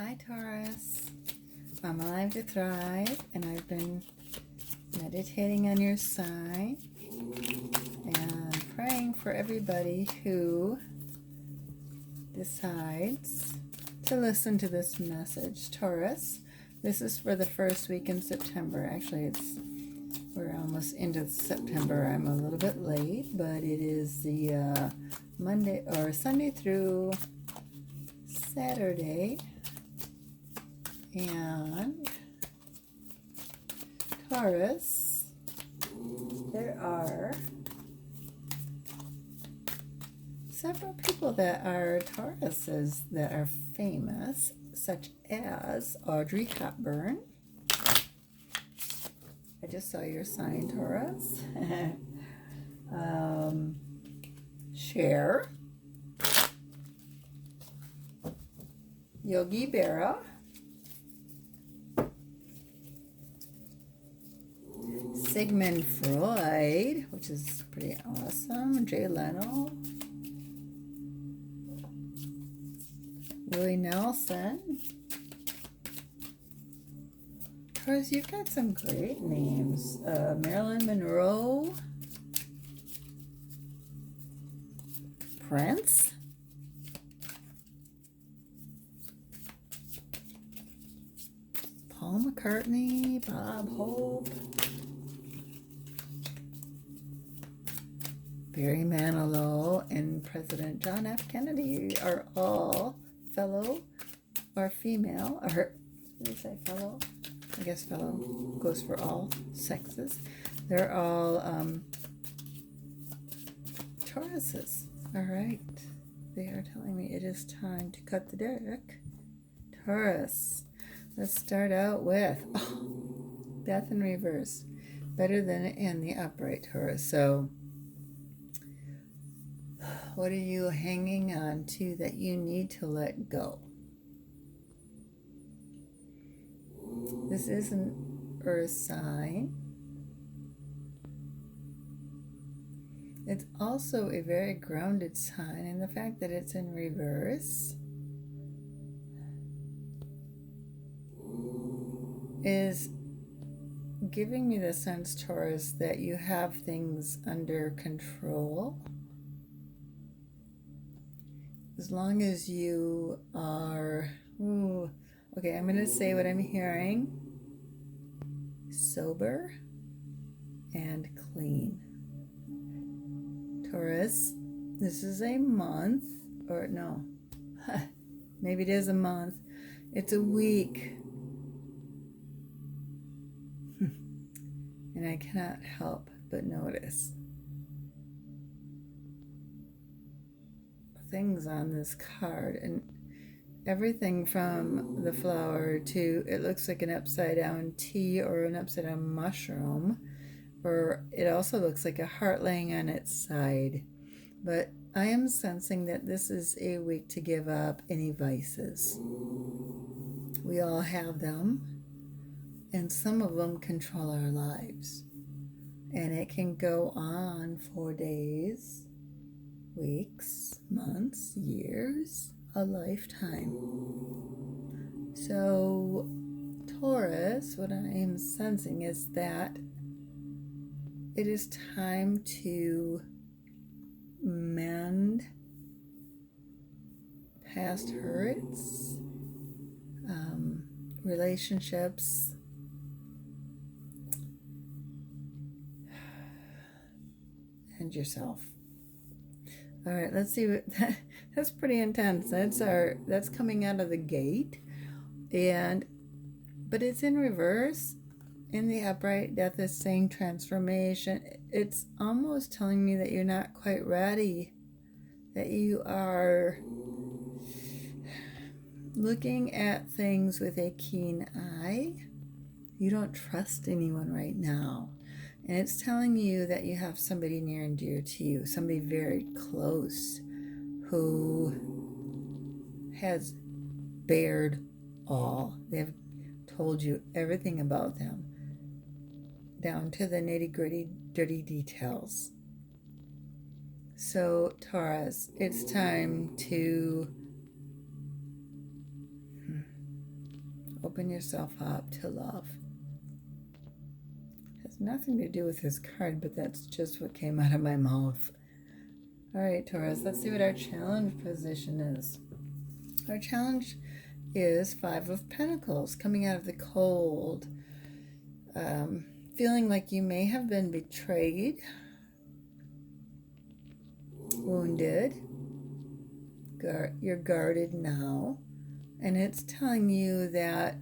Hi Taurus, I'm alive to thrive, and I've been meditating on your sign and praying for everybody who decides to listen to this message. Taurus, this is for the first week in September. Actually, we're almost into September. I'm a little bit late, but it is the Monday or Sunday through Saturday. And Taurus, there are several people that are Tauruses that are famous, such as Audrey Hepburn. I just saw your sign, Taurus. Cher, Yogi Berra, Sigmund Freud, which is pretty awesome, Jay Leno, Willie Nelson. Taurus, you've got some great names. Marilyn Monroe, Prince, Paul McCartney, Bob Hope, Barry Manilow, and President John F. Kennedy are all fellow or female, or did they say fellow? I guess fellow goes for all sexes. They're all Tauruses. All right. They are telling me it is time to cut the deck. Taurus. Let's start out with Death in Reverse. Better than in the upright, Taurus. So what are you hanging on to that you need to let go? This is an earth sign. It's also a very grounded sign, and the fact that it's in reverse is giving me the sense, Taurus, that you have things under control. As long as you are, okay, I'm going to say what I'm hearing. Sober and clean. Taurus, this is a month, or no, maybe it is a month. It's a week. And I cannot help but notice things on this card, and everything from the flower to, it looks like an upside down T or an upside down mushroom, or it also looks like a heart laying on its side. But I am sensing that this is a week to give up any vices. We all have them, and some of them control our lives. And it can go on for days, weeks, months, years, a lifetime. So, Taurus, what I am sensing is that it is time to mend past hurts, relationships, and yourself. All right, let's see what that's pretty intense. That's coming out of the gate, but it's in reverse. In the upright, death is saying transformation. It's almost telling me that you're not quite ready, that you are looking at things with a keen eye. You don't trust anyone right now. And it's telling you that you have somebody near and dear to you, somebody very close who has bared all. They have told you everything about them, down to the nitty-gritty, dirty details. So, Taurus, it's time to Open yourself up to love. Has nothing to do with this card, but that's just what came out of my mouth. All right, Taurus, let's see what our challenge position is. Our challenge is 5 of Pentacles, coming out of the cold. Feeling like you may have been betrayed, wounded. You're guarded now. And it's telling you that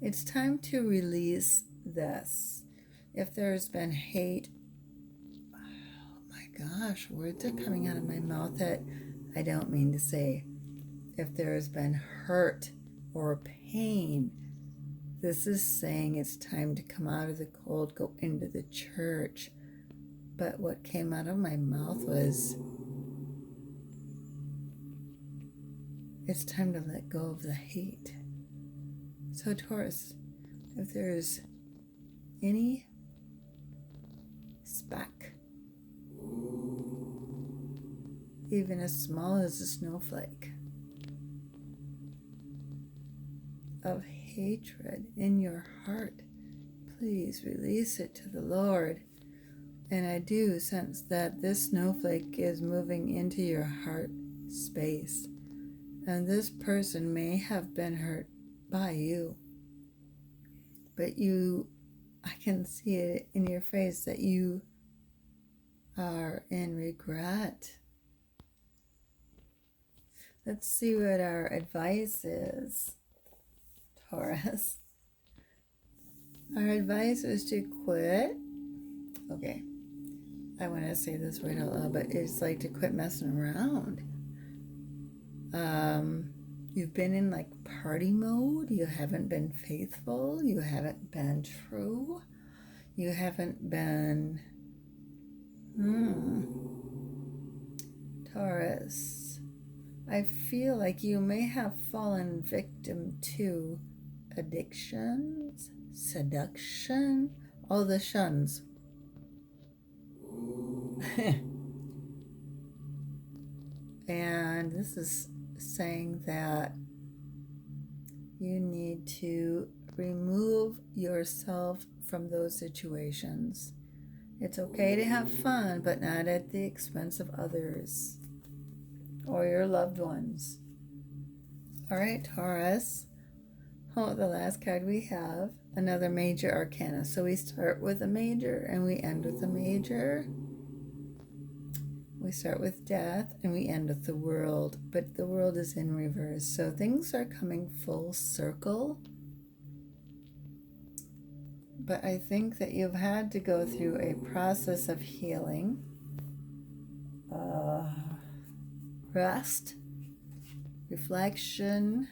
it's time to release this. If there's been hate, oh my gosh, words are coming out of my mouth that I don't mean to say. If there's been hurt or pain, this is saying it's time to come out of the cold, go into the church. But what came out of my mouth was, it's time to let go of the hate. So Taurus, if there's any speck, even as small as a snowflake, of hatred in your heart, please release it to the Lord. And I do sense that this snowflake is moving into your heart space. And this person may have been hurt by you. But I can see it in your face that you are in regret. Let's see what our advice is, Taurus. Our advice is to quit. Okay, I want to say this right out loud, but it's like to quit messing around. You've been in like party mode. You haven't been faithful. You haven't been true. You haven't been, Taurus, I feel like you may have fallen victim to addictions, seduction, all the shuns. And this is saying that you need to remove yourself from those situations. It's okay to have fun, but not at the expense of others or your loved ones. All right, Taurus. Oh, the last card we have, another major arcana. So we start with a major and we end with a major. We start with death and we end with the world, but the world is in reverse. So things are coming full circle. But I think that you've had to go through a process of healing, rest, reflection.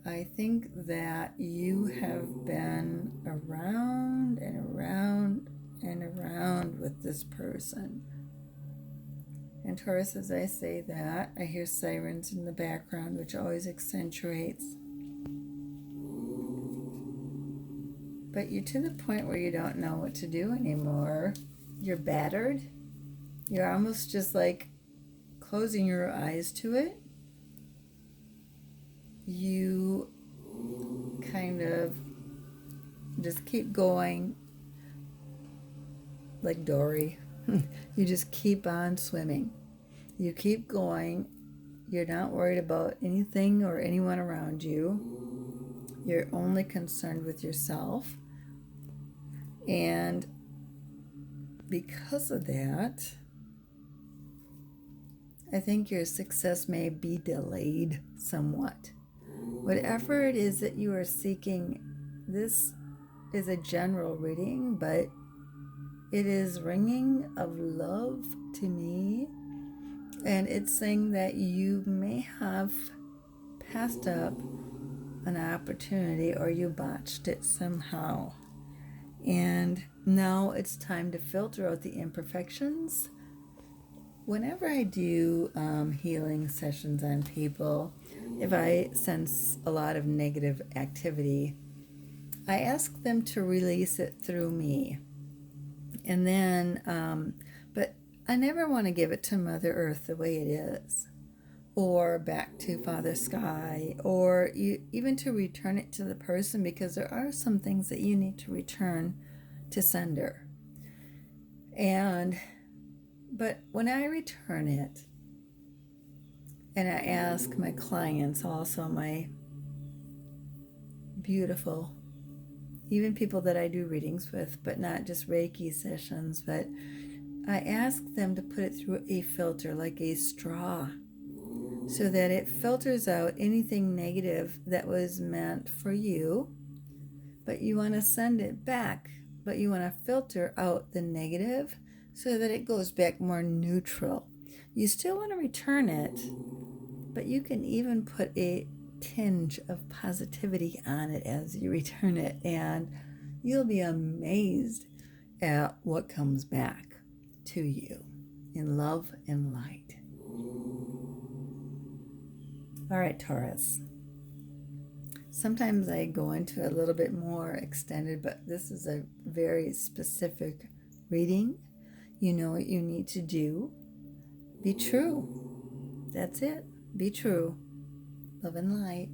I think that you have been around and around and around with this person. And Taurus, as I say that, I hear sirens in the background, which always accentuates. But you're to the point where you don't know what to do anymore. You're battered. You're almost just like closing your eyes to it. You kind of just keep going like Dory. You just keep on swimming. You keep going. You're not worried about anything or anyone around you. You're only concerned with yourself. And because of that, I think your success may be delayed somewhat. Whatever it is that you are seeking, this is a general reading, but it is ringing of love to me. And it's saying that you may have passed up an opportunity or you botched it somehow. And now it's time to filter out the imperfections. Whenever I do healing sessions on people, if I sense a lot of negative activity, I ask them to release it through me. And then, but I never want to give it to Mother Earth the way it is. or back to Father Sky, or even to return it to the person, because there are some things that you need to return to sender. But when I return it, and I ask my clients, also my beautiful, even people that I do readings with, but not just Reiki sessions, but I ask them to put it through a filter, like a straw, so that it filters out anything negative that was meant for you, but you want to send it back, but you want to filter out the negative so that it goes back more neutral. You still want to return it, but you can even put a tinge of positivity on it as you return it, and you'll be amazed at what comes back to you in love and light. All right, Taurus. Sometimes I go into a little bit more extended, but this is a very specific reading. You know what you need to do. Be true. That's it. Be true. Love and light.